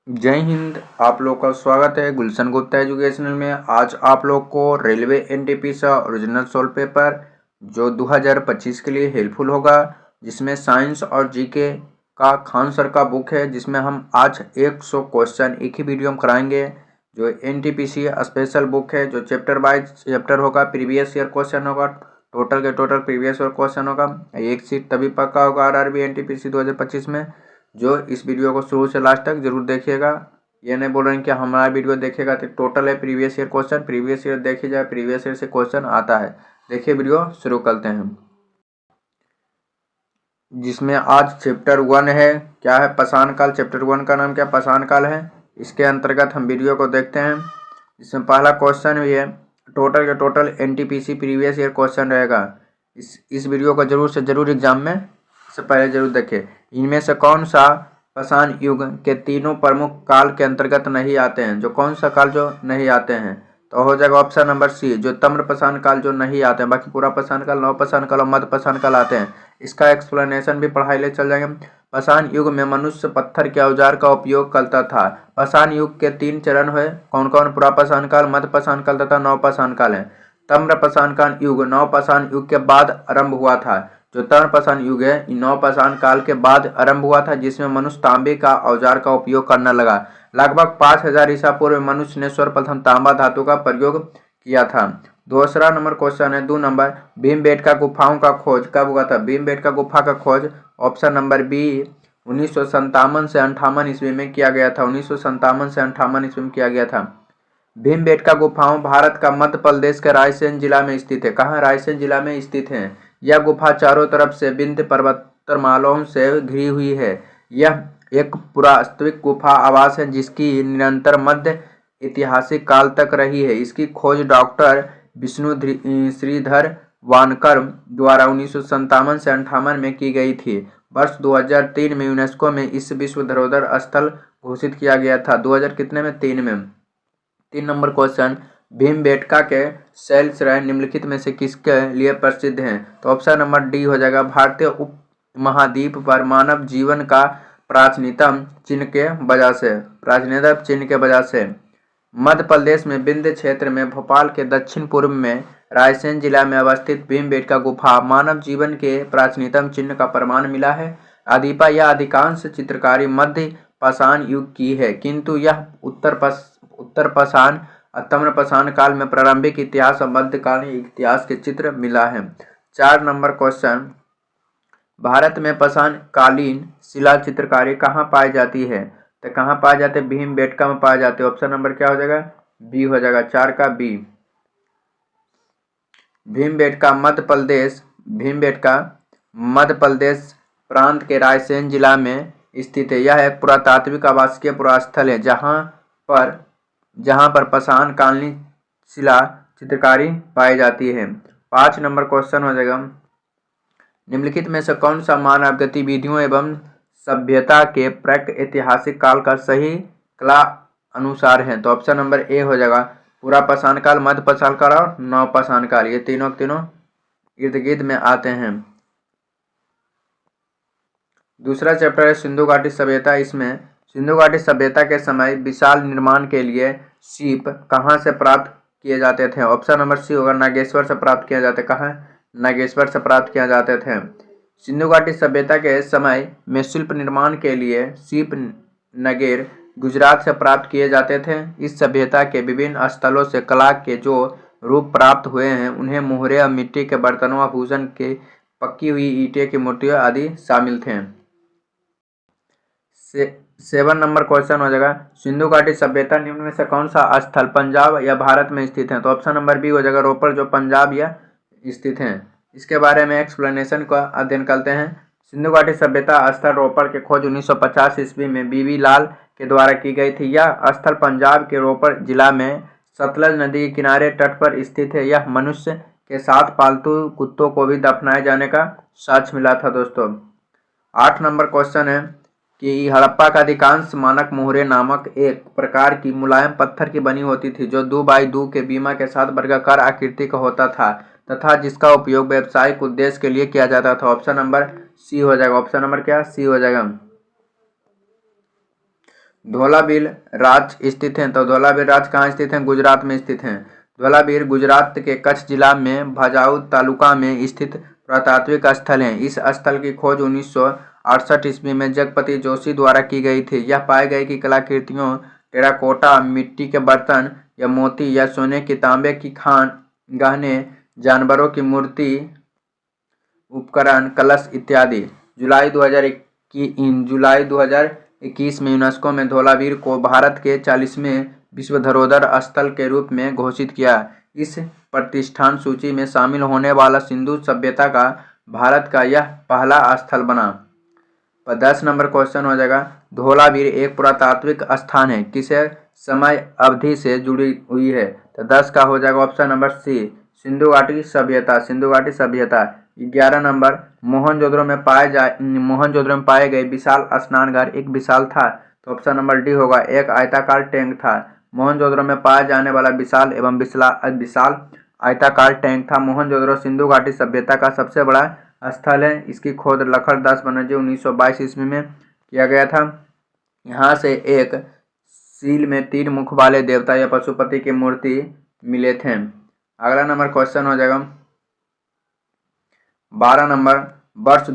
जय हिंद। आप लोग का स्वागत है गुलशन गुप्ता एजुकेशनल में। आज आप लोग को railway NTPC original solve paper जो 2025 के लिए हेल्पफुल होगा, जिसमें साइंस और जीके का खान सर का बुक है, जिसमें हम आज 100 क्वेश्चन एक ही वीडियो में कराएंगे। जो एनटीपीसी स्पेशल बुक है, जो चैप्टर बाय चैप्टर होगा, प्रीवियस ईयर क्वेश्चन होगा, टोटल के टोटल प्रीवियस ईयर क्वेश्चन होगा। एक सीट तभी पक्का होगा आरआरबी एनटीपीसी 2025 में। जो इस वीडियो को शुरू से लास्ट तक जरूर देखिएगा। ये नहीं बोल रहे हैं कि हमारा वीडियो देखेगा तो टोटल है previous year question, previous year देखी जाए, प्रीवियस ईयर से क्वेश्चन आता है। देखिए वीडियो शुरू करते हैं, जिसमें आज चैप्टर 1 है। क्या है? पाषाण काल। चैप्टर 1 का नाम क्या? पाषाण काल है। इसके अंतर्गत हम वीडियो को देखते हैं। इसमें पहला क्वेश्चन भी है, टोटल के total NTPC previous year question रहेगा। इस वीडियो को जरूर से जरूर एग्जाम में से पहले जरूर देखें। इनमें से कौन सा पाषाण युग के तीनों प्रमुख काल के अंतर्गत नहीं आते हैं? जो कौन सा काल जो नहीं आते हैं? तो हो जाएगा ऑप्शन नंबर सी, जो तम्र पाषाण काल जो नहीं आते हैं। बाकी पूरा पाषाण काल, नव पाषाण काल और मध्य पाषाण काल आते हैं। इसका एक्सप्लेनेशन भी पढ़ाई ले चल जाएंगे। पाषाण युग में मनुष्य पत्थर के औजार का उपयोग करता था। पाषाण युग के 3 चरण हुए, कौन कौन? पूरा पाषाण काल, मध्य पाषाण काल तथा नव पाषाण काल है। तम्र पाषाण काल युग नव पाषाण युग के बाद आरंभ हुआ था। जो तम्र पाषाण युग है, नव पाषाण काल के बाद आरंभ हुआ था, जिसमें मनुष्य तांबे का औजार का उपयोग करने लगा। लगभग 5000 ईसा पूर्व मनुष्य ने सर्वप्रथम तांबा धातु का प्रयोग किया था। दूसरा नंबर क्वेश्चन है 2 नंबर, भीमबेटका गुफाओं का खोज कब हुआ था? भीमबेटका गुफा का खोज ऑप्शन नंबर बी 1957 से 58 ईस्वी में किया गया था। 1957 से 58 ईस्वी में किया गया था। भीमबेटका गुफाओं भारत का मध्य प्रदेश के रायसेन जिला में स्थित है। कहाँ? रायसेन जिला में स्थित है। यह गुफा चारों तरफ से विंध्य पर्वतमालाओं से घिरी हुई है। यह एक पुरातात्विक गुफा आवास है, जिसकी निरंतर मध्य ऐतिहासिक काल तक रही है। इसकी खोज डॉक्टर विष्णु श्रीधर वानकर द्वारा 1957 से 58 में की गई थी। वर्ष 2003 में यूनेस्को में इस विश्व धरोहर स्थल घोषित किया गया था। 2000 कितने में? 3 में। 3 नंबर क्वेश्चन, भीमबेटका के शैलश्रय निम्नलिखित में से किसके लिए प्रसिद्ध हैं? तो ऑप्शन नंबर डी हो जाएगा। भारतीय उपमहाद्वीप पर मानव जीवन का प्राचीनतम चिन्ह के वजह से मध्य प्रदेश में विंध्य क्षेत्र में भोपाल के दक्षिण पूर्व में रायसेन जिला में अवस्थित भीमबेटका गुफा मानव जीवन के प्राचीनतम चिन्ह का प्रमाण मिला है। अधिपा या अधिकांश चित्रकारी मध्य पाषाण युग की है, किंतु यह उत्तर पाषाण तम्र पाषाण काल में प्रारंभिक इतिहास और मध्यकालीन इतिहास के चित्र मिला है। 4 नंबर क्वेश्चन, भारत में पाषाण कालीन शिला चित्रकारी कहाँ पाई जाती है? तो कहाँ पाए जाते? भीमबेटका में पाए जाते हैं। ऑप्शन नंबर क्या हो जाएगा? बी हो जाएगा। 4 का बी। भीमबेटका मध्य प्रदेश प्रांत के रायसेन जिला में स्थित है। यह एक पुरातात्विक आवासीय पुरास्थल है, जहाँ पर पाषाण कालीन शिला चित्रकारी पाई जाती है। 5 नंबर क्वेश्चन हो जाएगा, निम्नलिखित में से कौन सा मानव गतिविधियों एवं सभ्यता के प्राक-ऐतिहासिक काल का सही कला अनुसार है? तो ऑप्शन नंबर ए हो जाएगा। पूरा पाषाण काल, मध्य पाषाण काल और नव पाषाण काल, ये तीनों इर्द गिर्द में आते हैं। दूसरा चैप्टर है सिंधु घाटी सभ्यता। इसमें सिंधु घाटी सभ्यता के समय विशाल निर्माण के लिए सीप कहाँ से प्राप्त किए जाते थे? ऑप्शन नंबर सी होगा। नागेश्वर से प्राप्त किया जाते। कहाँ? नागेश्वर से प्राप्त किया जाते थे। सिंधु घाटी सभ्यता के समय में शिल्प निर्माण के लिए सीप नगेर गुजरात से प्राप्त किए जाते थे। इस सभ्यता के विभिन्न स्थलों से कला के जो रूप प्राप्त हुए हैं, उन्हें मोहरे और मिट्टी के बर्तनों, आभूषण के पक्की हुई ईंटें की मूर्तियां आदि शामिल थे। 7 नंबर क्वेश्चन हो जाएगा, सिंधु घाटी सभ्यता निम्न में से कौन सा स्थल पंजाब या भारत में स्थित है? तो ऑप्शन नंबर बी हो जाएगा। रोपड़, जो पंजाब या स्थित है। इसके बारे में एक्सप्लेनेशन का अध्ययन करते हैं। सिंधु घाटी सभ्यता स्थल रोपड़ के खोज 1950 ईस्वी में बीबी लाल के द्वारा की गई थी। यह स्थल पंजाब के रोपड़ जिला में सतलज नदी के किनारे तट पर स्थित है। यह मनुष्य के साथ पालतू कुत्तों को भी दफनाए जाने का साक्ष्य मिला था। दोस्तों 8 नंबर क्वेश्चन है कि हड़प्पा का अधिकांश मानक मोहरे नामक एक प्रकार की मुलायम पत्थर की बनी होती थी, जो 2x2 के बीमा के साथ वर्गाकार आकृति का होता था तथा जिसका उपयोग व्यावसायिक उद्देश्य के लिए किया जाता था। ऑप्शन नंबर सी हो जाएगा। ऑप्शन नंबर क्या? सी हो जाएगा। धोलावीर राज्य स्थित हैं, तो धोलावीर राज्य कहाँ स्थित हैं? गुजरात में स्थित हैं। धोलावीर गुजरात के कच्छ जिला में भचाऊ तालुका में स्थित पुरातात्विक स्थल है। इस स्थल की खोज 1968 ईस्वी में जगपति जोशी द्वारा की गई थी। यह पाए गए कि कलाकृतियों, टेराकोटा, मिट्टी के बर्तन या मोती या सोने की, तांबे की खान, गहने, जानवरों की मूर्ति, उपकरण, कलश इत्यादि। जुलाई 2021 में यूनेस्को में धोलावीर को भारत के 40वें विश्व धरोहर स्थल के रूप में घोषित किया। इस प्रतिष्ठान सूची में शामिल होने वाला सिंधु सभ्यता का भारत का यह पहला स्थल बना। 10 नंबर क्वेश्चन हो जाएगा, धोलावीर एक पुरातात्विक स्थान है, किसे समय अवधि से जुड़ी हुई है? तो 10 का हो जाएगा ऑप्शन नंबर सी, सिंधु घाटी सभ्यता। सिंधु घाटी सभ्यता। 11 नंबर, मोहनजोदड़ो में पाए गए विशाल स्नानघर एक विशाल था, तो ऑप्शन नंबर डी होगा, एक आयताकार टैंक था। मोहनजोदड़ो में पाया जाने वाला विशाल एवं विशाल आयताकार टैंक था। मोहनजोदड़ो सिंधु घाटी सभ्यता का सबसे बड़ा स्थल है। इसकी खोज लखनदास बनर्जी 1922 ईस्वी में किया गया था। यहाँ से एक सील में 3 मुख वाले देवता या पशुपति की मूर्ति मिले थे। अगला नंबर क्वेश्चन हो जाएगा 12 नंबर, वर्ष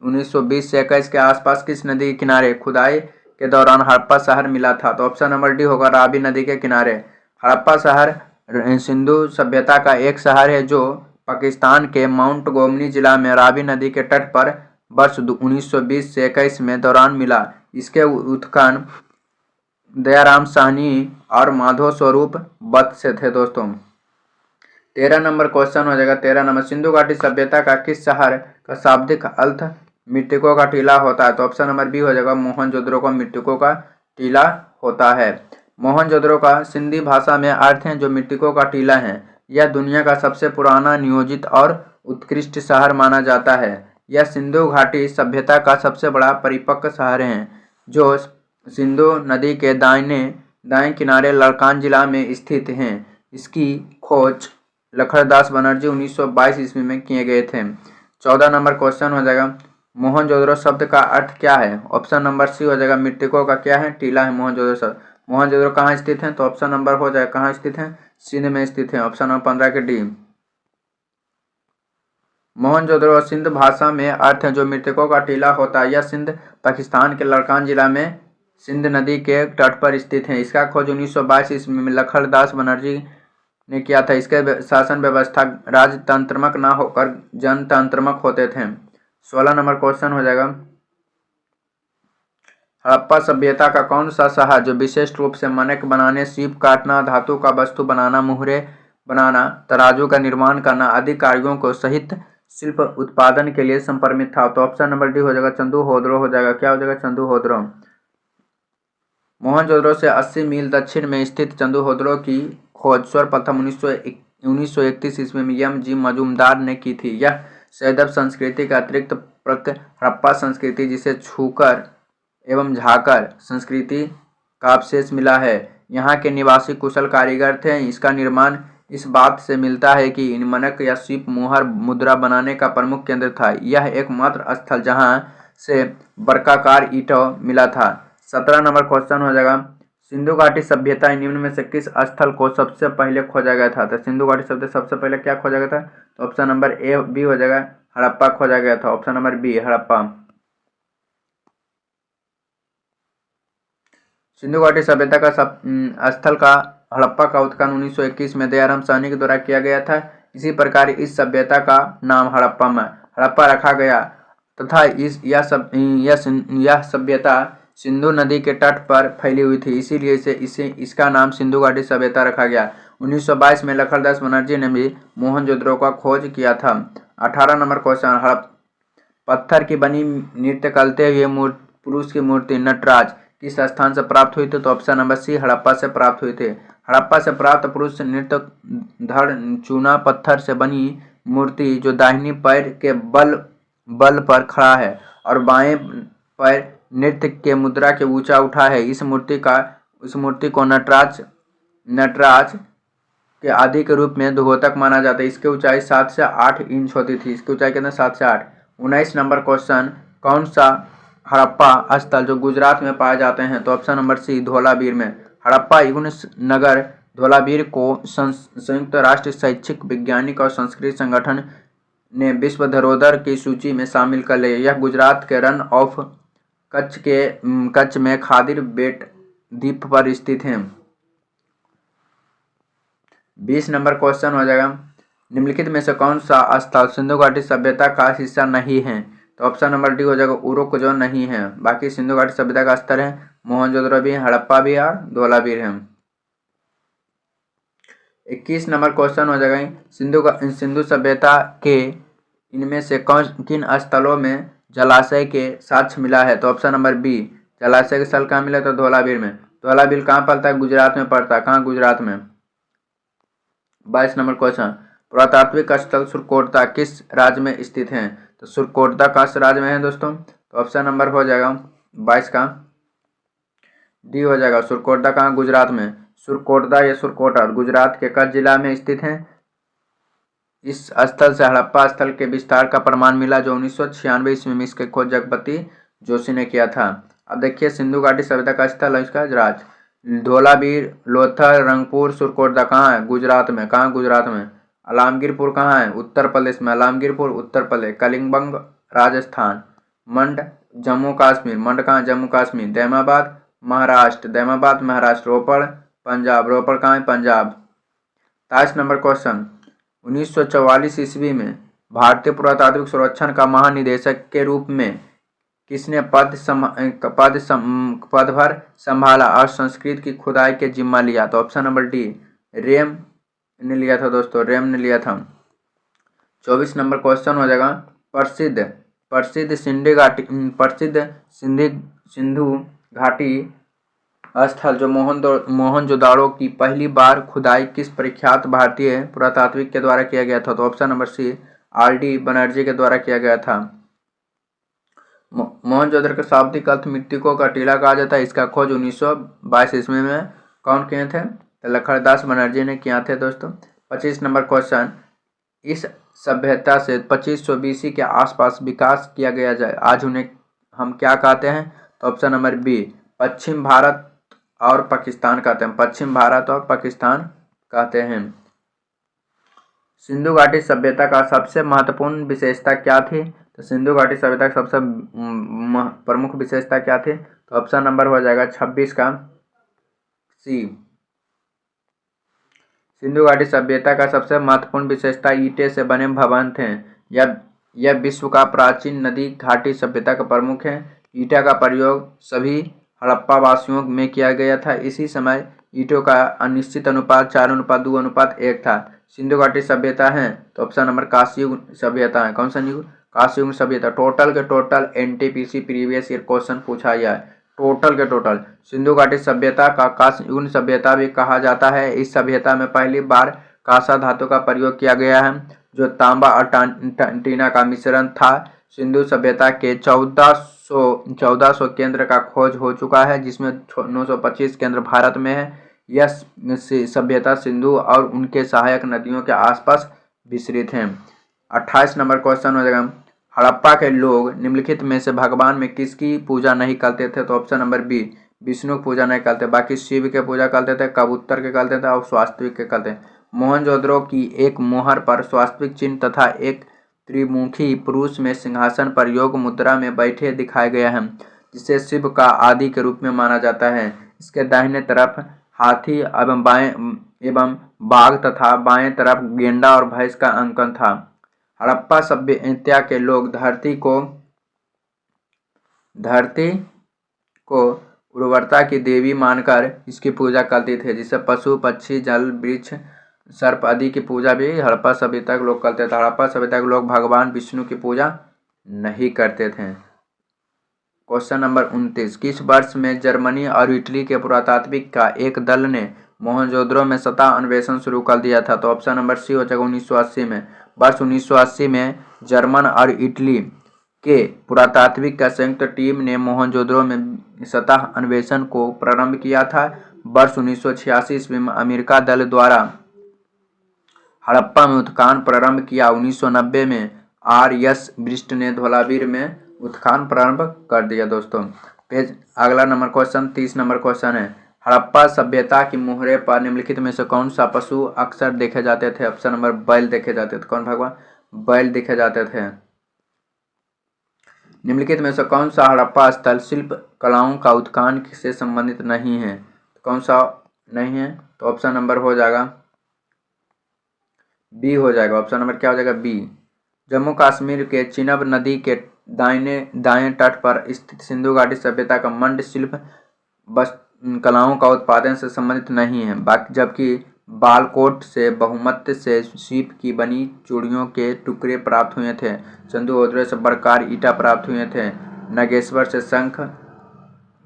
1920 से 21 के आसपास किस नदी के किनारे खुदाई के दौरान हड़प्पा शहर मिला था? तो ऑप्शन नंबर डी होगा, रावी नदी के किनारे। हड़प्पा शहर सिंधु सभ्यता का एक शहर है जो पाकिस्तान के माउंट गोमनी जिला में रावी नदी के तट पर वर्ष 1920 से 21 में दौरान मिला। इसके उत्खनन दयाराम साहनी और माधव स्वरूप वत्स से थे दोस्तों। 13 नंबर क्वेश्चन हो जाएगा, 13 नंबर, सिंधु घाटी सभ्यता का किस शहर का शाब्दिक अर्थ मृतकों का टीला होता है? तो ऑप्शन नंबर बी हो जाएगा, मोहनजोदड़ो का मृतकों का टीला होता है। मोहनजोदड़ो का सिंधी भाषा में अर्थ है जो मृतकों का टीला है। यह दुनिया का सबसे पुराना, नियोजित और उत्कृष्ट शहर माना जाता है। यह सिंधु घाटी सभ्यता का सबसे बड़ा परिपक्व शहर है जो सिंधु नदी के दाएं किनारे लड़कान जिला में स्थित है। इसकी खोज लखनदास बनर्जी 1922 ईस्वी में किए गए थे। 14 नंबर क्वेश्चन हो जाएगा, मोहनजोदड़ो शब्द का अर्थ क्या है? ऑप्शन नंबर सी हो जाएगा, मृतकों का क्या है? टीला है मोहनजोदड़ो शब्द। मोहनजोदड़ो कहाँ स्थित है? तो ऑप्शन नंबर हो जाएगा, कहाँ स्थित है? सिंध में स्थित है। ऑप्शन नंबर 15 के डी। मोहनजोदड़ो सिंध भाषा में अर्थ है जो मृतकों का टीला होता है। यह सिंध पाकिस्तान के लड़कान जिला में सिंध नदी के तट पर स्थित है। इसका खोज 1922 ईस्वी में लखनदास बनर्जी ने किया था। इसके शासन व्यवस्था राजतंत्रात्मक न होकर जनतंत्रात्मक होते थे। 16 नंबर क्वेश्चन हो जाएगा, हड़प्पा सभ्यता का कौन सा शहर जो विशेष रूप से मणक बनाने, सीप काटना, धातु का वस्तु बनाना, मुहरे बनाना, तराजू का निर्माण करना आदि कार्यों को सहित शिल्प उत्पादन के लिए संप्रमित था? तो ऑप्शन नंबर डी हो जाएगा, चंदूहोदड़ो हो जाएगा। क्या हो जाएगा? चंदूहोदड़ो। मोहनजोदड़ो से 80 मील दक्षिण में स्थित चंदूहोदड़ो की खोज सर्वप्रथम 1931 ईस्वी में एम.जी. मजूमदार ने की थी। यह सैंधव संस्कृति का अतिरिक्त हड़प्पा संस्कृति जिसे छूकर एवं झाकर संस्कृति का अवशेष मिला है। यहाँ के निवासी कुशल कारीगर थे। इसका निर्माण इस बात से मिलता है कि इन मणक या सीप मुहर मुद्रा बनाने का प्रमुख केंद्र था। यह एकमात्र स्थल जहाँ से वर्गाकार ईंटों मिला था। 17 नंबर क्वेश्चन हो जाएगा, सिंधु घाटी सभ्यता निम्न में से किस स्थल को सबसे पहले खोजा गया था? तो सिंधु घाटी सभ्यता सबसे पहले क्या खोजा गया था? तो ऑप्शन नंबर ए बी हो जाएगा, हड़प्पा खोजा गया था। Option number B, Harappa. Sindhu घाटी सभ्यता का स्थल का हड़प्पा का उत्खनन 1921 में दयाराम साहनी के द्वारा किया गया था। इसी प्रकार इस सभ्यता का नाम हड़प्पा रखा गया तथा यह सभ्यता सिंधु नदी के तट पर फैली हुई थी, इसीलिए इसका नाम सिंधु घाटी सभ्यता रखा गया। 1922 में लखनदास बनर्जी ने भी मोहनजोदड़ो का खोज किया था। 18 नंबर क्वेश्चन, पत्थर की बनी नृत्य करते हुए पुरुष की मूर्ति नटराज किस स्थान से प्राप्त हुई थी? तो ऑप्शन नंबर सी, हड़प्पा से प्राप्त हुई थी। हड़प्पा से प्राप्त पुरुष नृत्य धड़ चूना पत्थर से बनी मूर्ति जो दाहिनी पैर के बल पर खड़ा है और बाएं पैर नृत्य के मुद्रा के ऊंचा उठा है। इस मूर्ति को नटराज के आदि के रूप में द्योतक माना जाता है। इसकी ऊंचाई 7 से 8 इंच होती थी। इसकी ऊंचाई कितना? 7 से 8। 19 नंबर क्वेश्चन, कौन सा हड़प्पा स्थल जो गुजरात में पाए जाते हैं? तो ऑप्शन नंबर सी धोलावीर में। हड़प्पा यूनिस नगर धोलावीर को संयुक्त राष्ट्र शैक्षिक वैज्ञानिक और सांस्कृतिक संगठन ने विश्व धरोहर की सूची में शामिल कर लिया। यह गुजरात के रन ऑफ कच्छ में खादिर बेट द्वीप पर स्थित है। 20 नंबर क्वेश्चन हो जाएगा, निम्नलिखित में से कौन सा स्थल सिंधु घाटी सभ्यता का हिस्सा नहीं है? तो ऑप्शन नंबर डी हो जाएगा उरुक, जो नहीं है। बाकी सिंधु घाटी सभ्यता का स्थल है मोहनजोदड़ो भी, हड़प्पा भी और धोलावीर है। 21 नंबर क्वेश्चन हो जाएगा, सिंधु सभ्यता के इनमें से किन स्थलों में जलाशय के साक्ष्य मिला है? तो ऑप्शन नंबर बी जलाशय के स्थल कहाँ मिला? तो धोलावीर में। धोलावीर कहाँ पड़ता है? गुजरात में पड़ता है। कहाँ? गुजरात में। 22 नंबर क्वेश्चन, पुरातात्विक स्थल सुरकोटदा किस राज्य में स्थित है? तो सुरकोटदा किस राज्य में है दोस्तों? तो ऑप्शन नंबर हो जाएगा 22 का डी हो जाएगा। सुरकोटदा कहाँ? गुजरात में। सुरकोटदा या सुरकोटा गुजरात के कच्छ जिला में स्थित है। इस स्थल से हड़प्पा स्थल के विस्तार का प्रमाण मिला, जो 1996 ईस्वी में इसके खोज जगपति जोशी ने किया था। अब देखिए सिंधु घाटी सभ्यता का स्थल है इसका राज्य धोलावीर, लोथल, रंगपुर, सुरकोटदा कहाँ है? गुजरात में। कहाँ? गुजरात में। आलमगीरपुर कहाँ है? उत्तर प्रदेश में। आलमगीरपुर उत्तर प्रदेश। कलिंगबंग राजस्थान। मंड जम्मू कश्मीर। मंड कहाँ? जम्मू कश्मीर। दैमाबाद महाराष्ट्र। दैमाबाद महाराष्ट्र। रोपड़ पंजाब। रोपड़ कहाँ है? पंजाब। 23 नंबर क्वेश्चन, 1944 ईस्वी में भारतीय पुरातात्विक सर्वेक्षण का महानिदेशक के रूप में किसने पदभार संभाला और संस्कृत की खुदाई के जिम्मा लिया? तो ऑप्शन नंबर डी रेम ने लिया था दोस्तों, रेम ने लिया था। 24 नंबर क्वेश्चन हो जाएगा, प्रसिद्ध सिंधु घाटी स्थल जो मोहनजोदाड़ो की पहली बार खुदाई किस प्रख्यात भारतीय पुरातात्विक के द्वारा किया गया था? तो option number C R D. Banerjee के द्वारा किया गया था। मोहनजोदड़ो का शाब्दिक अर्थ मृतकों का टीला कहा जाता है। इसका खोज 1922 ईस्वी में कौन किए थे? तो लखनदास बनर्जी ने किया थे दोस्तों। 25 नंबर क्वेश्चन, इस सभ्यता से 2500 BC के आसपास विकास किया गया जाए, आज उन्हें हम क्या कहते हैं? तो ऑप्शन नंबर बी पश्चिम भारत और पाकिस्तान कहते हैं। पश्चिम भारत और पाकिस्तान कहते हैं। सिंधु घाटी सभ्यता का सबसे महत्वपूर्ण विशेषता क्या थी? तो सिंधु घाटी सभ्यता की सबसे प्रमुख विशेषता क्या थी? तो ऑप्शन नंबर हो जाएगा 26 का सी। सिंधु घाटी सभ्यता का सबसे महत्वपूर्ण विशेषता ईंटे से बने भवन थे। यह विश्व का प्राचीन नदी घाटी सभ्यता का प्रमुख है। ईंटा का प्रयोग सभी हड़प्पा वासियों में किया गया था। इसी समय ईंटों का अनिश्चित अनुपात 4:2:1 था। सिंधु घाटी सभ्यता है तो ऑप्शन नंबर कांस्य युग सभ्यता है। कौन सा युग? कांस्य युग सभ्यता। टोटल के total NTPC previous year question पूछा गया है। टोटल के टोटल सिंधु घाटी सभ्यता का कांस्य युग सभ्यता भी कहा जाता है। इस सभ्यता में पहली बार कांसा धातु का प्रयोग किया गया है, जो तांबा और टीना का मिश्रण था। सिंधु सभ्यता के 1400 केंद्र का खोज हो चुका है, जिसमें 925 केंद्र भारत में है। यह सभ्यता सिंधु और उनके सहायक नदियों के आसपास विस्तृत है। 28 नंबर क्वेश्चन हो जाएगा, हड़प्पा के लोग निम्नलिखित में से भगवान में किसकी पूजा नहीं करते थे? तो ऑप्शन नंबर बी विष्णु की पूजा नहीं करते, बाकी शिव के पूजा करते थे, कबूतर के करते थे और स्वास्तिक के करते। मोहनजोदड़ो की एक मोहर पर स्वास्तिक चिन्ह तथा एक त्रिमुखी पुरुष में सिंहासन पर योग मुद्रा में बैठे दिखाया गया है, जिसे शिव का आदि के रूप में माना जाता है। इसके दाहिने तरफ हाथी एवं बाघ तथा बाएं तरफ गेंडा और भैंस का अंकन था। हड़प्पा सभ्यता के लोग धरती को उर्वरता की देवी मानकर इसकी पूजा करते थे, जिसे पशु पक्षी जल वृक्ष सर्प आदि की पूजा भी हड़प्पा सभ्यता के लोग करते थे। हड़प्पा सभ्यता के लोग भगवान विष्णु की पूजा नहीं करते थे। क्वेश्चन नंबर 29, किस वर्ष में जर्मनी और इटली के पुरातात्विक का एक दल ने मोहनजोदड़ो में सतह अन्वेषण शुरू कर दिया था? तो ऑप्शन नंबर सी हो जाएगा 1980 में। वर्ष 1980 में जर्मन और इटली के पुरातात्विक का संयुक्त टीम ने मोहनजोदड़ो में सतह अन्वेषण को प्रारंभ किया था। वर्ष 1986 ईस्वी में अमेरिका दल द्वारा हड़प्पा में उत्खनन प्रारंभ किया। 1990 में आर.एस. ब्रिस्ट ने धोलावीर में उत्थान प्रारंभ कर दिया दोस्तों। पेज अगला नंबर क्वेश्चन 30 नंबर क्वेश्चन है, हड़प्पा सभ्यता की मुहरे पर निम्नलिखित में से कौन सा पशु अक्सर देखे जाते थे? ऑप्शन नंबर बैल देखे जाते थे। कौन भगवान? बैल देखे जाते थे। निम्नलिखित में से कौन सा हड़प्पा स्थल शिल्प कलाओं का उत्थान से संबंधित नहीं है? कौन सा नहीं है? तो ऑप्शन नंबर हो जाएगा बी हो जाएगा। ऑप्शन नंबर क्या हो जाएगा? बी। जम्मू कश्मीर के चिनाब नदी के दाएं तट पर स्थित सिंधु घाटी सभ्यता का मंड शिल्प बस कलाओं का उत्पादन से संबंधित नहीं है। बाकी जबकि बालकोट से बहुमत से सीप की बनी चूड़ियों के टुकड़े प्राप्त हुए थे। चंदू से बरकार ईटा प्राप्त हुए थे। नागेश्वर से शंख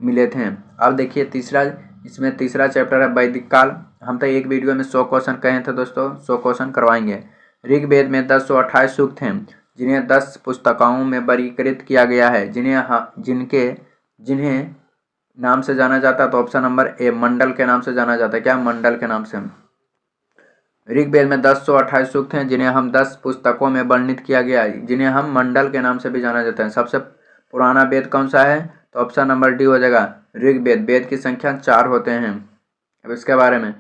मिले थे। अब देखिए तीसरा, इसमें तीसरा चैप्टर है वैदिक काल। हम तो एक वीडियो में 100 क्वेश्चन कहे थे दोस्तों, 100 क्वेश्चन करवाएंगे। ऋग्वेद में 1028 सूक्त हैं जिन्हें 10 पुस्तकों में वर्गीकृत किया गया है। जिन्हें नाम से जाना जाता है। तो ऑप्शन नंबर ए मंडल के नाम से जाना जाता है। क्या? मंडल के नाम से। ऋग्वेद में 1028 सूक्त हैं जिन्हें हम 10 पुस्तकों में वर्णित किया गया है, जिन्हें हम मंडल के नाम से भी जाना जाता है। सबसे पुराना वेद कौन सा है? तो ऑप्शन नंबर डी हो जाएगा ऋग्वेद। वेद की संख्या 4 होते हैं। अब इसके बारे में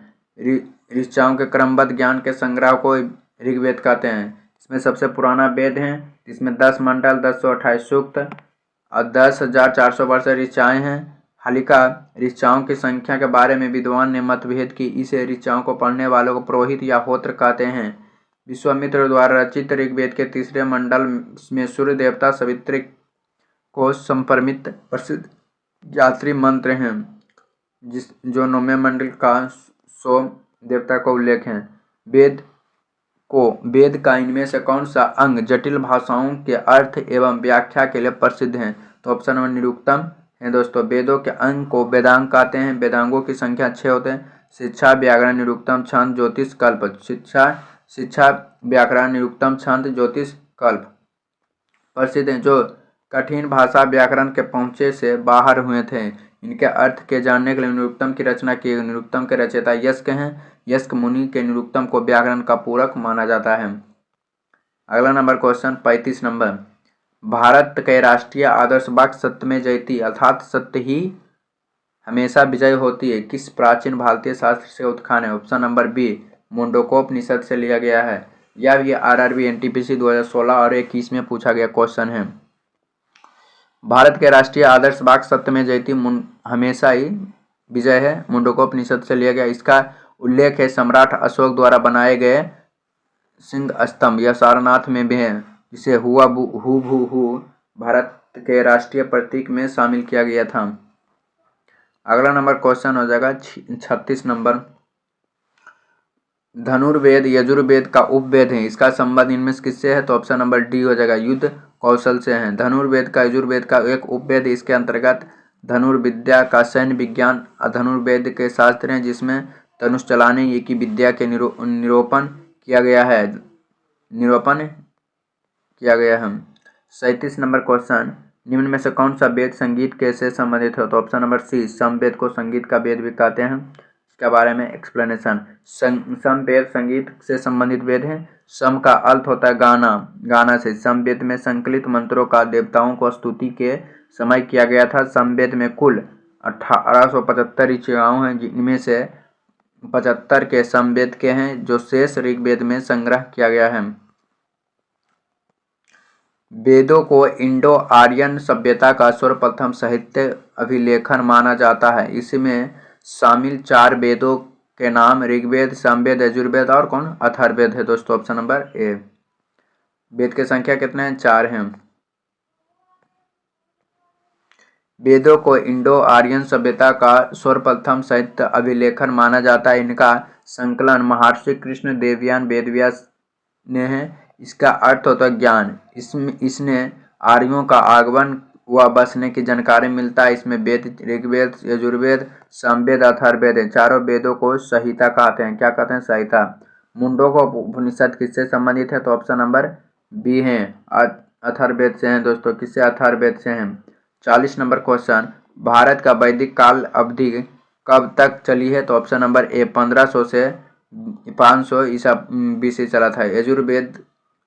ऋचाओं के क्रमबद्ध ज्ञान के संग्रह को ऋग्वेद कहते हैं। इसमें सबसे पुराना वेद है। इसमें 10 मंडल, 1028 सूक्त और 10,400 वर्ष ऋचाएँ हैं। हालिका ऋचाओं की संख्या के बारे में विद्वान ने मतभेद की। इसे ऋचाओं को पढ़ने वालों को पुरोहित या होत्र कहते हैं। विश्वामित्र द्वारा रचित ऋग्वेद के तीसरे मंडल में सूर्य देवता सवित्री को समर्पित प्रसिद्ध गायत्री मंत्र हैं, जो 9वें मंडल का सोम देवता का उल्लेख है। वेद का इनमें से कौन सा अंग जटिल भाषाओं के अर्थ एवं व्याख्या के लिए प्रसिद्ध है? तो ऑप्शन नंबर निरुक्तम है दोस्तों। वेदों के अंग को वेदांग कहते हैं। वेदांगों की संख्या 6 होते हैं। शिक्षा, व्याकरण, निरुक्तम, छंद, ज्योतिष, कल्प। शिक्षा, व्याकरण, निरुक्तम, छंद, ज्योतिष, कल्प प्रसिद्ध हैं, जो कठिन भाषा व्याकरण के पहुंचे से बाहर हुए थे। इनके अर्थ के जानने के लिए निरुक्तम की रचना की। निरुक्तम के रचयिता यस्क हैं। यस्क मुनि के निरुक्तम को व्याकरण का पूरक माना जाता है। अगला नंबर क्वेश्चन 35 नंबर, भारत के राष्ट्रीय आदर्श वाक्य सत्य में जयती अर्थात सत्य ही हमेशा विजय होती है किस प्राचीन भारतीय शास्त्र से उत्थान है? ऑप्शन नंबर बी मुंडकोपनिषद से लिया गया है। यह भी आरआरबी एनटीपीसी 2016 और 21 में पूछा गया क्वेश्चन है। भारत के राष्ट्रीय आदर्श वाक्य सत्य में जयती हमेशा ही विजय है, मुंडकोपनिषद से लिया गया। इसका उल्लेख है सम्राट अशोक द्वारा बनाए गए सिंह स्तंभ या सारनाथ में भी है, जिसे हूबहू भारत के राष्ट्रीय प्रतीक में शामिल किया गया था। अगला नंबर क्वेश्चन हो जाएगा 36 नंबर, धनुर्वेद यजुर्वेद का उपवेद है। इसका संबंध इनमें से किससे है? तो ऑप्शन नंबर डी हो जाएगा युद्ध कौशल से है। धनुर्वेद का यजुर्वेद का एक उपवेद, इसके अंतर्गत धनुर्विद्या का सैन्य विज्ञान धनुर्वेद के शास्त्र हैं, जिसमें धनुष चलाने की विद्या के निरूपण किया गया है। 37 नंबर क्वेश्चन, निम्न में से कौन सा वेद संगीत के से संबंधित है? तो ऑप्शन नंबर सी समवेद को संगीत का वेद भी कहते हैं। इसके बारे में एक्सप्लेनेशन, समवेद संगीत से संबंधित वेद है। सम का अर्थ होता है गाना से। समवेद में संकलित मंत्रों का देवताओं को स्तुति के समय किया गया था। समवेद में कुल 1875 ऋचाएँ हैं, जिनमें से 75 के समवेद के हैं, जो शेष ऋग्वेद में संग्रह किया गया है। वेदों को इंडो आर्यन सभ्यता का सर्वप्रथम साहित्य अभिलेखन माना जाता है। इसमें शामिल 4 वेदों के नाम ऋग्वेद, सामवेद, यजुर्वेद और कौन? अथर्ववेद है दोस्तों। Option number A. वेद की संख्या कितने हैं? 4 हैं। वेदों को इंडो आर्यन सभ्यता का सर्वप्रथम साहित्य अभिलेखन माना जाता है। इनका संकलन महर्षि कृष्ण देवयान वेदव्यास ने है। इसका अर्थ होता है ज्ञान। इसने आर्यों का आगमन व बसने की जानकारी मिलता है। इसमें वेद ऋग्वेद, यजुर्वेद, सामवेद, अथर्ववेद है। चारों वेदों को संहिता कहते हैं। क्या कहते हैं? संहिता। मुंडकोपनिषद किससे संबंधित है? तो ऑप्शन नंबर बी है, अथर्ववेद से हैं दोस्तों। किससे? अथर्ववेद से हैं। 40 नंबर क्वेश्चन, भारत का वैदिक काल अवधि कब तक चली है? तो ऑप्शन नंबर ए 1500 से 500 ईसा BC चला था।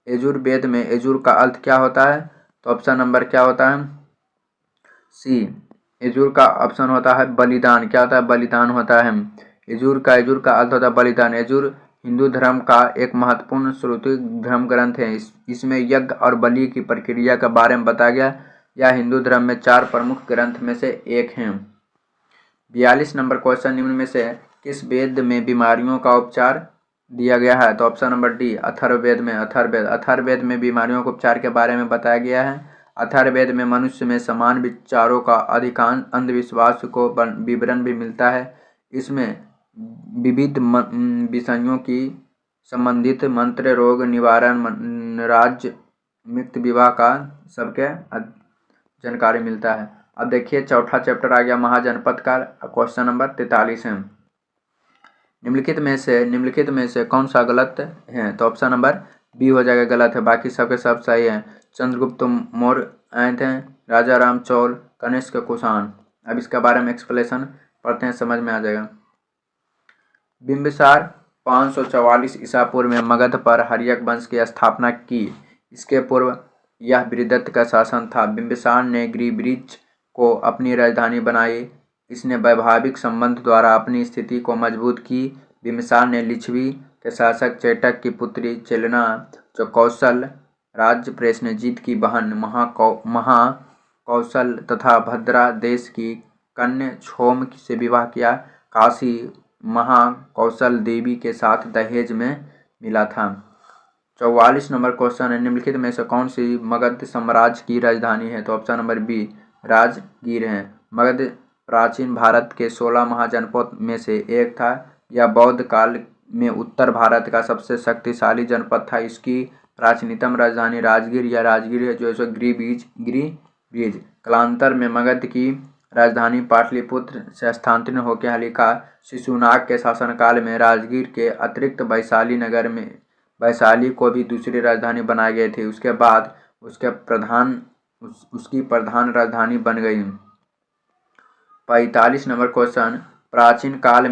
यजुर्वेद में यजुर का अर्थ क्या होता है? तो ऑप्शन नंबर क्या होता है? सी। यजुर का ऑप्शन होता है बलिदान। क्या होता है? बलिदान होता है। यजुर का अर्थ होता है बलिदान। यजुर हिंदू धर्म का एक महत्वपूर्ण श्रुति धर्म ग्रंथ है। इसमें यज्ञ और बलि की प्रक्रिया के बारे में बताया गया। यह हिंदू धर्म में 4 प्रमुख ग्रंथ में से एक है। 42 नंबर क्वेश्चन, निम्न में से किस वेद में बीमारियों का उपचार दिया गया है? तो ऑप्शन नंबर डी, अथर्ववेद में। अथर्ववेद में बीमारियों के उपचार के बारे में बताया गया है। अथर्ववेद में मनुष्य में समान विचारों का अधिकांश अंधविश्वास को विवरण भी मिलता है। इसमें विविध विषयों की संबंधित मंत्र, रोग निवारण, राज्य मुक्त विवाह का सबके जानकारी मिलता है। अब देखिए चौथा चैप्टर आ गया महाजनपद का। क्वेश्चन नंबर 43 है, निम्नलिखित में से कौन सा गलत है? तो ऑप्शन नंबर बी हो जाएगा गलत है, बाकी सबके सब सही है। चंद्रगुप्त मौर्य आए थे, राजा राम चौल, कनिष्क कुषाण। अब इसके बारे में एक्सप्लेनेशन पढ़ते हैं, समझ में आ जाएगा। बिंबिसार 544 ईसा पूर्व में मगध पर हर्यक वंश की स्थापना की। इसके पूर्व यह बृहदत्त का शासन था। बिंबिसार ने गिरिब्रिज को अपनी राजधानी बनाई। इसने वैवाहिक संबंध द्वारा अपनी स्थिति को मजबूत की। बिंबिसार ने लिच्छवी के शासक चेटक की पुत्री चेलना, जो कौशल राज्य प्रेषणजीत की बहन महाकौशल तथा भद्रा देश की कन्या क्षोम से विवाह किया। काशी महाकौशल देवी के साथ दहेज में मिला था। 44 नंबर क्वेश्चन है, निम्नलिखित में से कौन सी मगध साम्राज्य की राजधानी है? तो ऑप्शन नंबर बी, राजगीर है। मगध प्राचीन भारत के 16 महाजनपद में से एक था। यह बौद्ध काल में उत्तर भारत का सबसे शक्तिशाली जनपद था। इसकी प्राचीनतम राजधानी राजगीर या राजगीर है, जो गिरिब्रिज। कालांतर में मगध की राजधानी पाटलिपुत्र से स्थानांतरित होकर हल्का शिशुनाग के शासनकाल में राजगीर के अतिरिक्त वैशाली को भी दूसरी राजधानी बनाई गई थी। उसके बाद उसकी प्रधान राजधानी बन गई। 45 नंबर क्वेश्चन, प्राचीन काल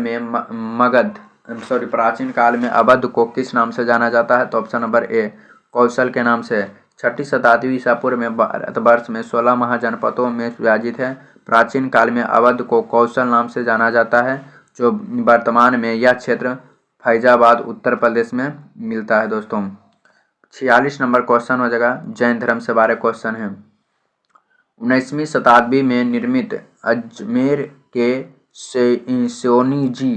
में अवध को किस नाम से जाना जाता है? तो ऑप्शन नंबर ए, कौशल के नाम से। 6ठी शताब्दी ईसा पूर्व में भारतवर्ष में 16 महाजनपदों में विभाजित है। प्राचीन काल में अवध को कौशल नाम से जाना जाता है, जो वर्तमान में यह क्षेत्र फैजाबाद उत्तर प्रदेश में मिलता है। दोस्तों 46 नंबर क्वेश्चन हो जाएगा, जैन धर्म से बारे क्वेश्चन है। 19वीं शताब्दी में निर्मित अजमेर के सोनी जी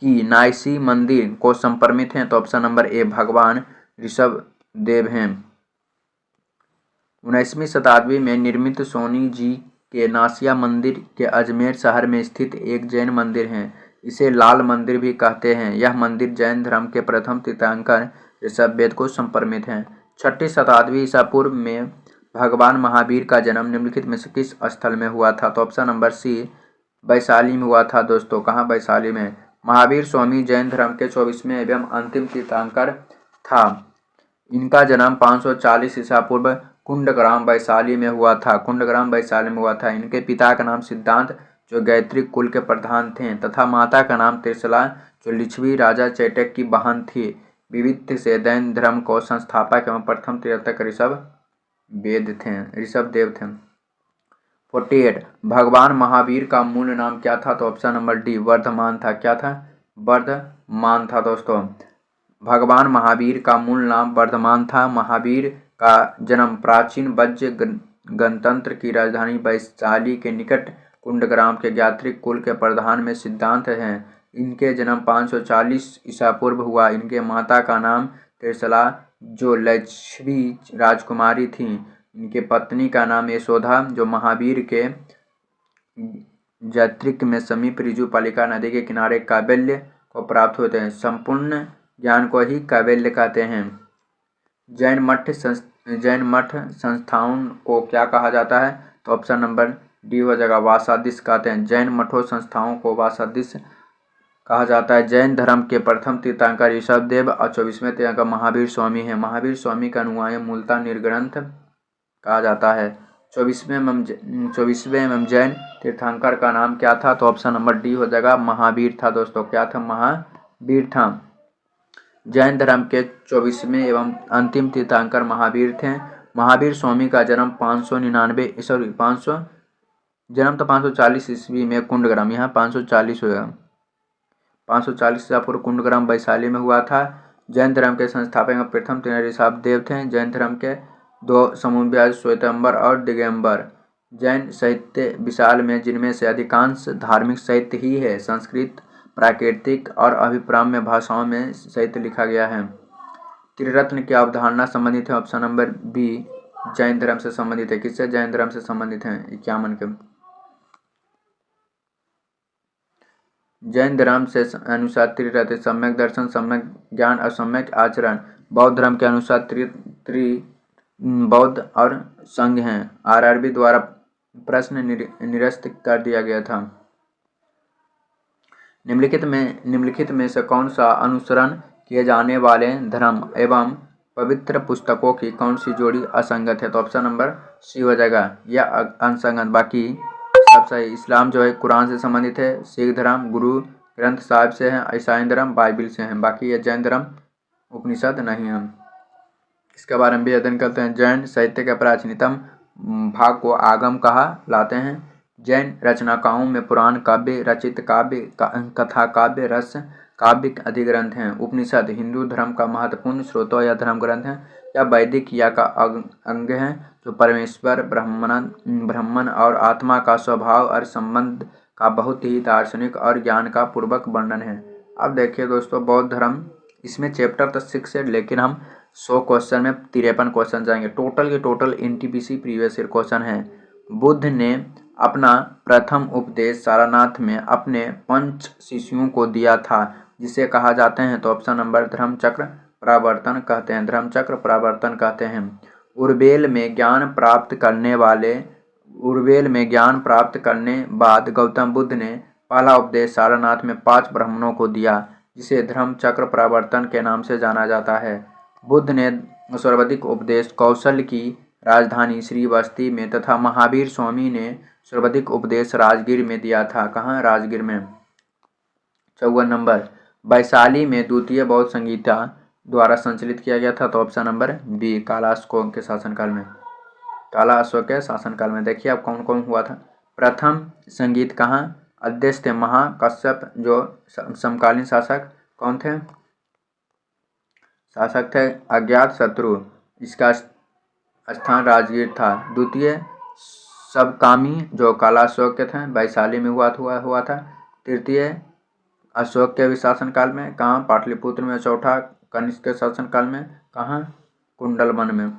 की नाइसी मंदिर को समर्पित हैं। तो ऑप्शन नंबर ए, भगवान ऋषभ देव हैं। 19वीं शताब्दी में निर्मित सोनी जी के नासिया मंदिर के अजमेर शहर में स्थित एक जैन मंदिर है। इसे लाल मंदिर भी कहते हैं। यह मंदिर जैन धर्म के प्रथम तीर्थंकर ऋषभदेव को समर्पित है। 6ठी शताब्दी ईसा पूर्व में भगवान महावीर का जन्म निम्नलिखित में से किस स्थल में हुआ था? तो ऑप्शन नंबर सी, वैशाली में हुआ था। दोस्तों कहाँ? वैशाली में। महावीर स्वामी जैन धर्म के 24वें एवं अंतिम तीर्थंकर था। इनका जन्म 540 ईसा पूर्व कुंडग्राम वैशाली में हुआ था। इनके पिता का नाम सिद्धांत, जो गायत्री कुल के प्रधान थे, तथा माता का नाम त्रिशला, जो लिच्छवी राजा चेटक की बहन थी। विविध से जैन धर्म को संस्थापक एवं प्रथम तीर्थंकर ऋषभदेव थे। 48 भगवान महावीर का मूल नाम क्या था? तो ऑप्शन नंबर डी, वर्धमान था। क्या था? वर्धमान था। दोस्तों भगवान महावीर का मूल नाम वर्धमान था। महावीर का जन्म प्राचीन वज्र गणतंत्र की राजधानी वैशाली के निकट कुंडग्राम के गायत्री कुल के प्रधान में सिद्धांत हैं। इनके जन्म 540 ईसा पूर्व हुआ। इनके माता का नाम त्रिशला, जो लिच्छवी राजकुमारी थी। इनके पत्नी का नाम यशोदा, जो महावीर के जैत्रिक में समीप ऋजुपालिका नदी के किनारे कैवल्य को प्राप्त होते हैं। संपूर्ण ज्ञान को ही कैवल्य कहते हैं। जैन मठ संस्थाओं को क्या कहा जाता है? तो ऑप्शन नंबर डी हो जाएगा, वासादिश कहते हैं। जैन मठों संस्थाओं को वासादिश कहा जाता है। जैन धर्म के प्रथम तीर्थंकर ऋषभदेव और 24वें तीर्थंकर महावीर स्वामी हैं। महावीर स्वामी का अनुयायी मूलतः निर्ग्रंथ कहा जाता है। 24वें एवं जैन तीर्थंकर का नाम क्या था? तो ऑप्शन नंबर डी हो जाएगा, महावीर था। दोस्तों क्या था? महावीर था। जैन धर्म के 24वें एवं अंतिम तीर्थंकर महावीर थे। महावीर स्वामी का जन्म 599 जन्म तो 540 ईस्वी में कुंडग्राम, यहाँ 540 हुआ, 540 ईसा पूर्व कुंडग्राम वैशाली में हुआ था। जैन धर्म के संस्थापक प्रथम 3 ऋषभ देव थे। जैन धर्म के 2 समूह श्वेतांबर और दिगंबर। जैन साहित्य विशाल में जिनमें से अधिकांश धार्मिक साहित्य ही है। संस्कृत, प्राकृतिक और अभिप्राम्य भाषाओं में साहित्य लिखा गया है। त्रिरत्न की अवधारणा संबंधित है, ऑप्शन नंबर बी, जैन धर्म से संबंधित है। किससे? जैन धर्म से संबंधित है। 51 के जैन धर्म से अनुसार त्रिरत्न सम्यक दर्शन, सम्यक ज्ञान और सम्यक आचरण। बौद्ध धर्म के अनुसार बौद्ध और संघ हैं। आरआरबी द्वारा प्रश्न निरस्त कर दिया गया था। निम्नलिखित में से कौन सा अनुसरण किए जाने वाले धर्म एवं पवित्र पुस्तकों की कौन सी जोड़ी असंगत है? तो ऑप्शन नंबर सी हो जाएगा, या असंगत। बाकी सब सही। इस्लाम जो है कुरान से संबंधित है। सिख धर्म गुरु ग्रंथ साहिब से है। ईसाई धर्म बाइबिल से है। बाकी ये जैन धर्म उपनिषद नहीं है। इसके बारे में भी अध्ययन करते हैं। जैन साहित्य के प्राचीनतम भाग को आगम कहा लाते हैं। जैन रचनाकारों में पुराण काव्य, रचित काव्य, कथा काव्य, रस काव्य आदि ग्रंथ हैं। उपनिषद हिंदू धर्म का महत्वपूर्ण स्रोत या धर्म ग्रंथ है, या वैदिक या का अंग है, जो परमेश्वर, ब्रह्मन और आत्मा का स्वभाव और संबंध का बहुत ही दार्शनिक और ज्ञान का पूर्वक वर्णन है। अब देखिए दोस्तों, बौद्ध धर्म, इसमें चैप्टर तो 6 है, लेकिन हम 100 क्वेश्चन में 53 क्वेश्चन जाएंगे। टोटल के total NTPC previous year question है। बुद्ध ने अपना प्रथम उपदेश सारनाथ में अपने 5 शिष्यों को दिया था, जिसे कहा जाते हैं, तो ऑप्शन नंबर धर्मचक्र प्रवर्तन कहते हैं। धर्मचक्र प्रवर्तन कहते हैं। उर्वेल में ज्ञान प्राप्त करने बाद गौतम बुद्ध ने पहला उपदेश सारनाथ में 5 ब्राह्मणों को दिया, जिसे धर्मचक्र प्रवर्तन के नाम से जाना जाता है। बुद्ध ने सर्वाधिक उपदेश कौशल की राजधानी श्रीवस्ती में तथा महावीर स्वामी ने सर्वाधिक उपदेश राजगीर में दिया था। कहाँ? राजगीर में। 54 नंबर, वैशाली में द्वितीय बौद्ध संहिता द्वारा संचालित किया गया था, तो ऑप्शन नंबर बी, काला अशोक के शासनकाल में। काला अशोक के शासनकाल में। देखिए अब कौन कौन हुआ था। प्रथम संगीत कहाँ? अध्यक्ष थे महाकश्यप, जो समकालीन शासक कौन थे? शासक थे अज्ञातशत्रु। इसका स्थान राजगीर था। द्वितीय सबकामी, जो काला अशोक के थे, वैशाली में हुआ था। तृतीय अशोक के भी शासनकाल में। कहाँ? पाटलिपुत्र में। चौथा कनिष्क के शासनकाल में। कहाँ? कुंडलवन में।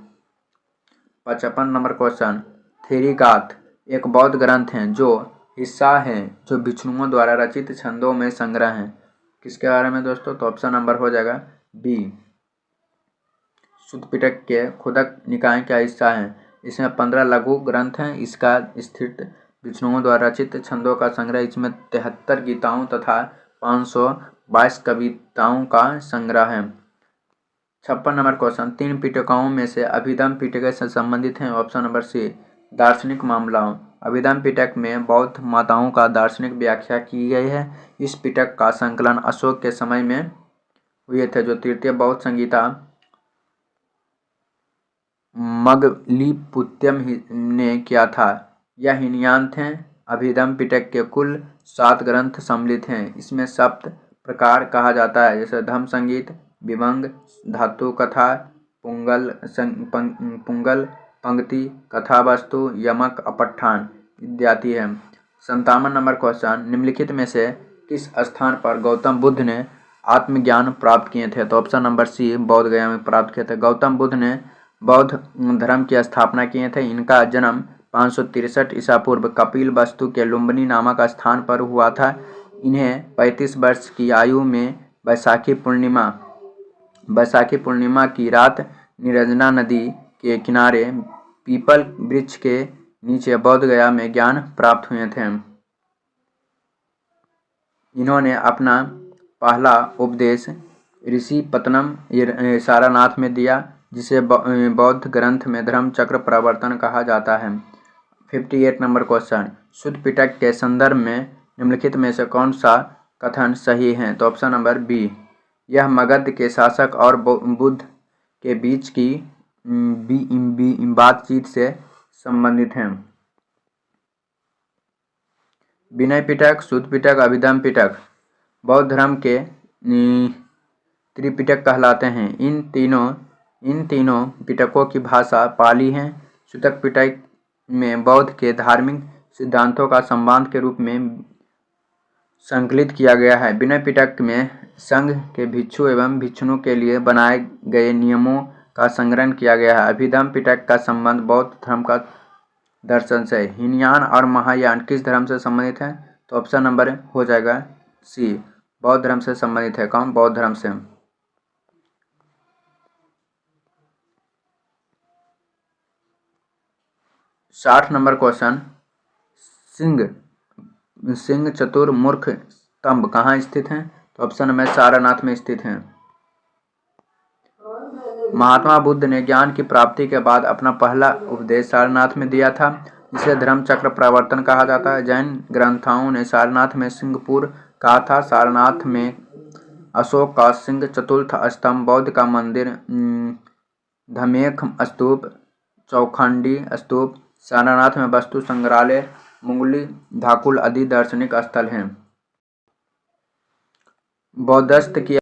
55 नंबर क्वेश्चन, थेरीगाथ एक बौद्ध ग्रंथ है जो हिस्सा है जो भिक्षुओं द्वारा रचित छंदों में संग्रह है। किसके बारे में दोस्तों? तो ऑप्शन नंबर हो जाएगा बी, शुद्ध पिटक के खुदक निकाय का हिस्सा है। इसमें 15 लघु ग्रंथ हैं। इसका स्थित भिक्षुओं द्वारा रचित छंदों का संग्रह। इसमें 73 गीताओं तथा 522 कविताओं का संग्रह है। 56 नंबर क्वेश्चन, 3 पिटकों में से अभिधम पिटक से संबंधित हैं। ऑप्शन नंबर सी, दार्शनिक मामलाओं। अभिधम पिटक में बौद्ध माताओं का दार्शनिक व्याख्या की गई है। इस पिटक का संकलन अशोक के समय में हुए थे, जो तृतीय बौद्ध संहिता मगलिपुत्यम ने किया था। यह हीनयान थे। अभिधम पिटक के कुल 7 ग्रंथ सम्मिलित हैं। इसमें सप्त प्रकार कहा जाता है, जैसे धम्म संगीत, विभंग, धातु कथा, पुंगल, पंक्ति, कथावस्तु, यमक, अपठान इत्यादि है। 57 नंबर क्वेश्चन, निम्नलिखित में से किस स्थान पर गौतम बुद्ध ने आत्मज्ञान प्राप्त किए थे? तो ऑप्शन नंबर सी, बोध गया में प्राप्त किए थे। गौतम बुद्ध ने बौद्ध धर्म की स्थापना किए थे। इनका जन्म 563 ईसा पूर्व कपिल वस्तु के लुम्बिनी नामक स्थान पर हुआ था। इन्हें 35 वर्ष की आयु में बैसाखी पूर्णिमा की रात निरंजना नदी के किनारे पीपल वृक्ष के नीचे बोध गया में ज्ञान प्राप्त हुए थे। इन्होंने अपना पहला उपदेश ऋषि पतनम सारनाथ में दिया, जिसे बौद्ध ग्रंथ में धर्मचक्र प्रवर्तन कहा जाता है। 58 नंबर क्वेश्चन, शुद्ध पिटक के संदर्भ में निम्नलिखित में से कौन सा कथन सही है? तो ऑप्शन नंबर बी, यह मगध के शासक और बुद्ध के बीच की बातचीत से संबंधित हैं। विनय पिटक, शुद्ध पिटक, अभिधम पिटक बौद्ध धर्म के त्रिपिटक कहलाते हैं। इन तीनों पिटकों की भाषा पाली है। शुतक पिटक में बौद्ध के धार्मिक सिद्धांतों का संवाद के रूप में संकलित किया गया है। विनय पिटक में संघ के भिक्षु एवं भिक्षुणियों के लिए बनाए गए नियमों का संग्रहण किया गया है। अभिधम पिटक का संबंध बौद्ध धर्म का दर्शन से। हीनयान और महायान किस धर्म से संबंधित है? तो ऑप्शन नंबर हो जाएगा सी, बौद्ध धर्म से संबंधित है। कौन? बौद्ध धर्म से। 60 नंबर क्वेश्चन, सिंह चतुर्मुख स्तंभ कहाँ स्थित हैं? तो ऑप्शन नंबर सारनाथ में स्थित हैं। महात्मा बुद्ध ने ज्ञान की प्राप्ति के बाद अपना पहला उपदेश सारनाथ में दिया था, जिसे धर्म चक्र प्रवर्तन कहा जाता है। जैन ग्रंथों ने सारनाथ में सिंहपुर कहा था। सारनाथ में अशोक का सिंह चतुर्थ स्तंभ, बौद्ध का मंदिर, धमेख स्तूप, चौखंडी स्तूप, सारनाथ में वस्तु संग्रहालय, मुंगली धाकुल आदि दार्शनिक स्थल हैं। बौद्धस्त की